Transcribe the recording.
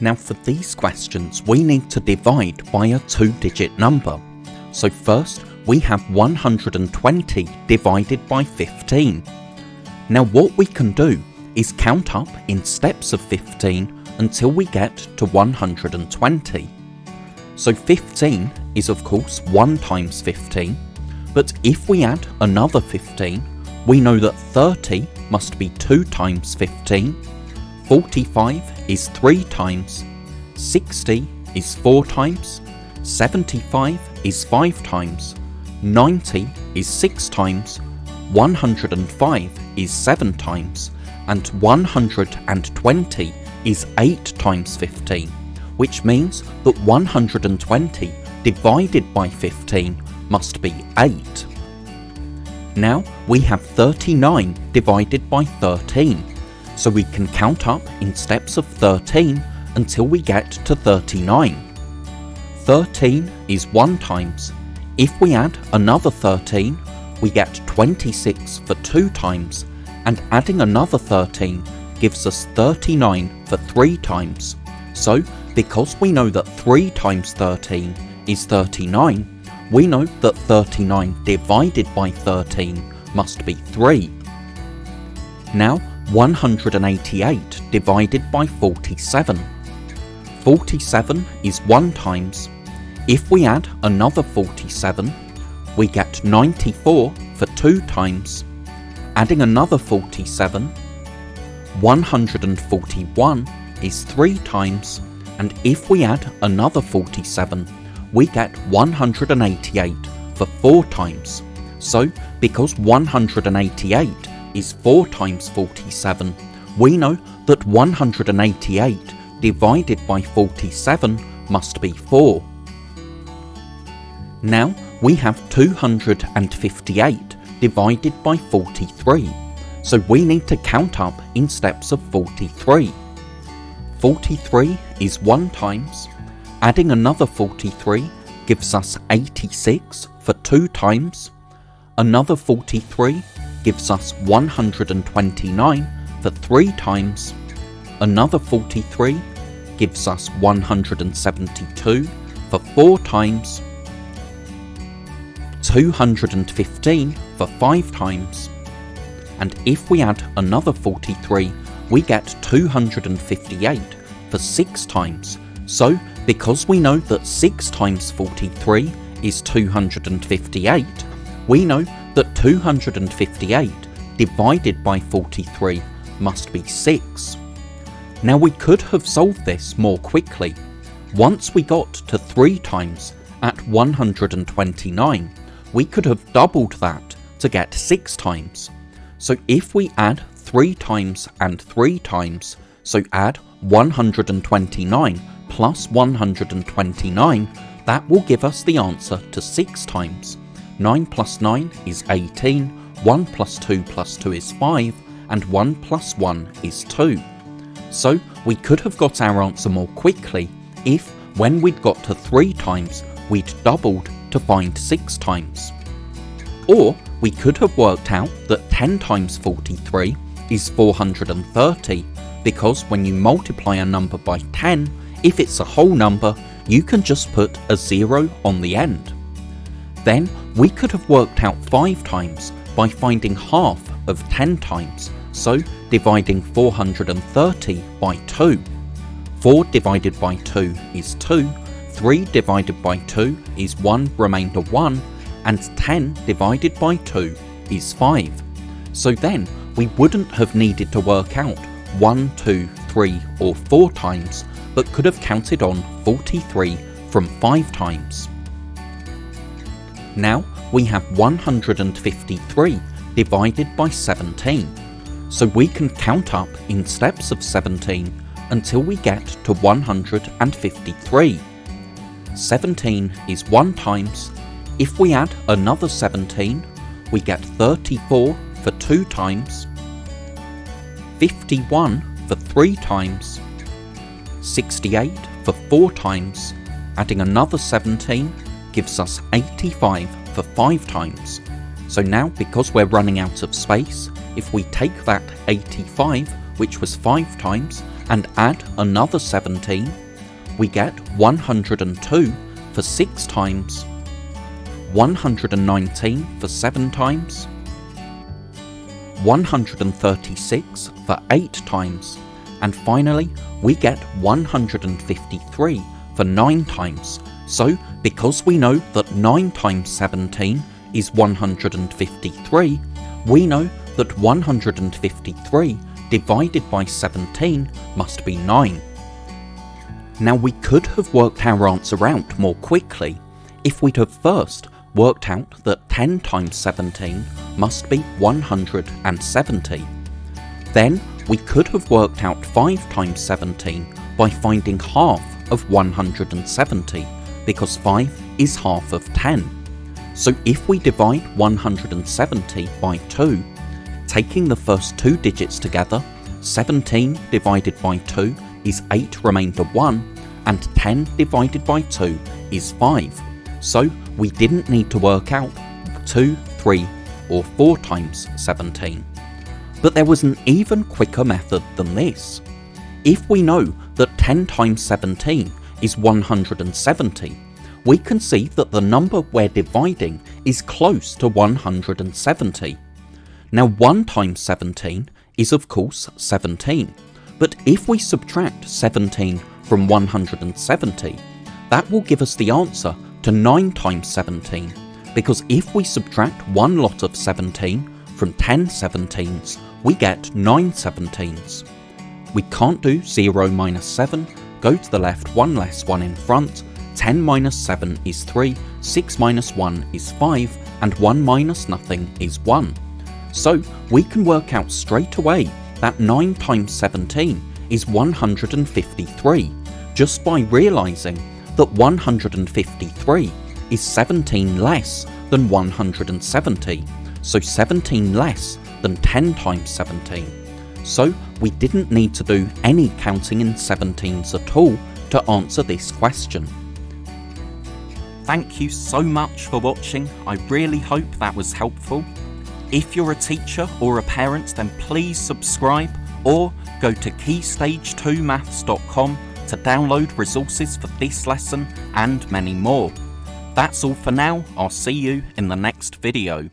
Now for these questions we need to divide by a 2-digit number. So first we have 120 divided by 15. Now what we can do is count up in steps of 15 until we get to 120. So 15 is of course 1 times 15, but if we add another 15, we know that 30 must be 2 times 15, 45 is 3 times, 60 is 4 times, 75 is 5 times, 90 is 6 times, 105 is 7 times, and 120 is 8 times 15, which means that 120 divided by 15 must be 8. Now we have 39 divided by 13, so we can count up in steps of 13 until we get to 39. 13 is 1 times. If we add another 13, we get 26 for 2 times, and adding another 13 gives us 39 for 3 times. So, because we know that 3 times 13 is 39, we know that 39 divided by 13 must be 3. Now, 188 divided by 47. 47 is 1 times. If we add another 47, we get 94 for 2 times. Adding another 47, 141 is 3 times, and if we add another 47, we get 188 for 4 times. So, because 188 is 4 times 47, we know that 188 divided by 47 must be 4. Now we have 258 divided by 43, so we need to count up in steps of 43. 43 is 1 times. Adding another 43 gives us 86 for 2 times. Another 43 gives us 129 for 3 times. Another 43 gives us 172 for 4 times. 215 for 5 times. And if we add another 43, we get 258 for 6 times. So, because we know that 6 times 43 is 258, we know that 258 divided by 43 must be 6. Now we could have solved this more quickly. Once we got to 3 times at 129, we could have doubled that to get 6 times. So if we add 3 times and 3 times, so add 129 plus 129, that will give us the answer to 6 times. 9 plus 9 is 18, 1 plus 2 plus 2 is 5, and 1 plus 1 is 2. So we could have got our answer more quickly if, when we'd got to 3 times, we'd doubled to find 6 times. Or we could have worked out that 10 times 43 is 430, because when you multiply a number by 10, if it's a whole number, you can just put a 0 on the end. Then we could have worked out 5 times by finding half of 10 times, so dividing 430 by 2. 4 divided by 2 is 2, 3 divided by 2 is 1 remainder 1, and 10 divided by 2 is 5. So then we wouldn't have needed to work out 1, 2, 3 or 4 times, but could have counted on 43 from 5 times. Now we have 153 divided by 17, so we can count up in steps of 17 until we get to 153. 17 is 1 times. If we add another 17, we get 34 for 2 times, 51 for 3 times, 68 for 4 times. Adding another 17 gives us 85 for 5 times. So now, because we're running out of space, if we take that 85, which was 5 times, and add another 17, we get 102 for 6 times, 119 for 7 times, 136 for 8 times, and finally we get 153 for 9 times. So because we know that 9 times 17 is 153, we know that 153 divided by 17 must be 9. Now we could have worked our answer out more quickly if we'd have first worked out that 10 times 17 must be 170. Then we could have worked out 5 times 17 by finding half of 170, because 5 is half of 10. So if we divide 170 by 2, taking the first 2 digits together, 17 divided by 2 is 8 remainder 1, and 10 divided by 2 is 5. So we didn't need to work out 2, 3 or 4 times 17. But there was an even quicker method than this. If we know that 10 times 17 is 170, we can see that the number we're dividing is close to 170. Now 1 times 17 is of course 17, but if we subtract 17 from 170, that will give us the answer to 9 times 17, because if we subtract one lot of 17 from 10 17s, we get 9 17s. We can't do 0 minus 7, go to the left, 1 less 1 in front, 10 minus 7 is 3, 6 minus 1 is 5, and 1 minus nothing is 1. So we can work out straight away that 9 times 17 is 153, just by realising that 153 is 17 less than 170, so 17 less than 10 times 17. So we didn't need to do any counting in 17s at all to answer this question. Thank you so much for watching. I really hope that was helpful. If you're a teacher or a parent, then please subscribe or go to keystage2maths.com to download resources for this lesson and many more. That's all for now. I'll see you in the next video.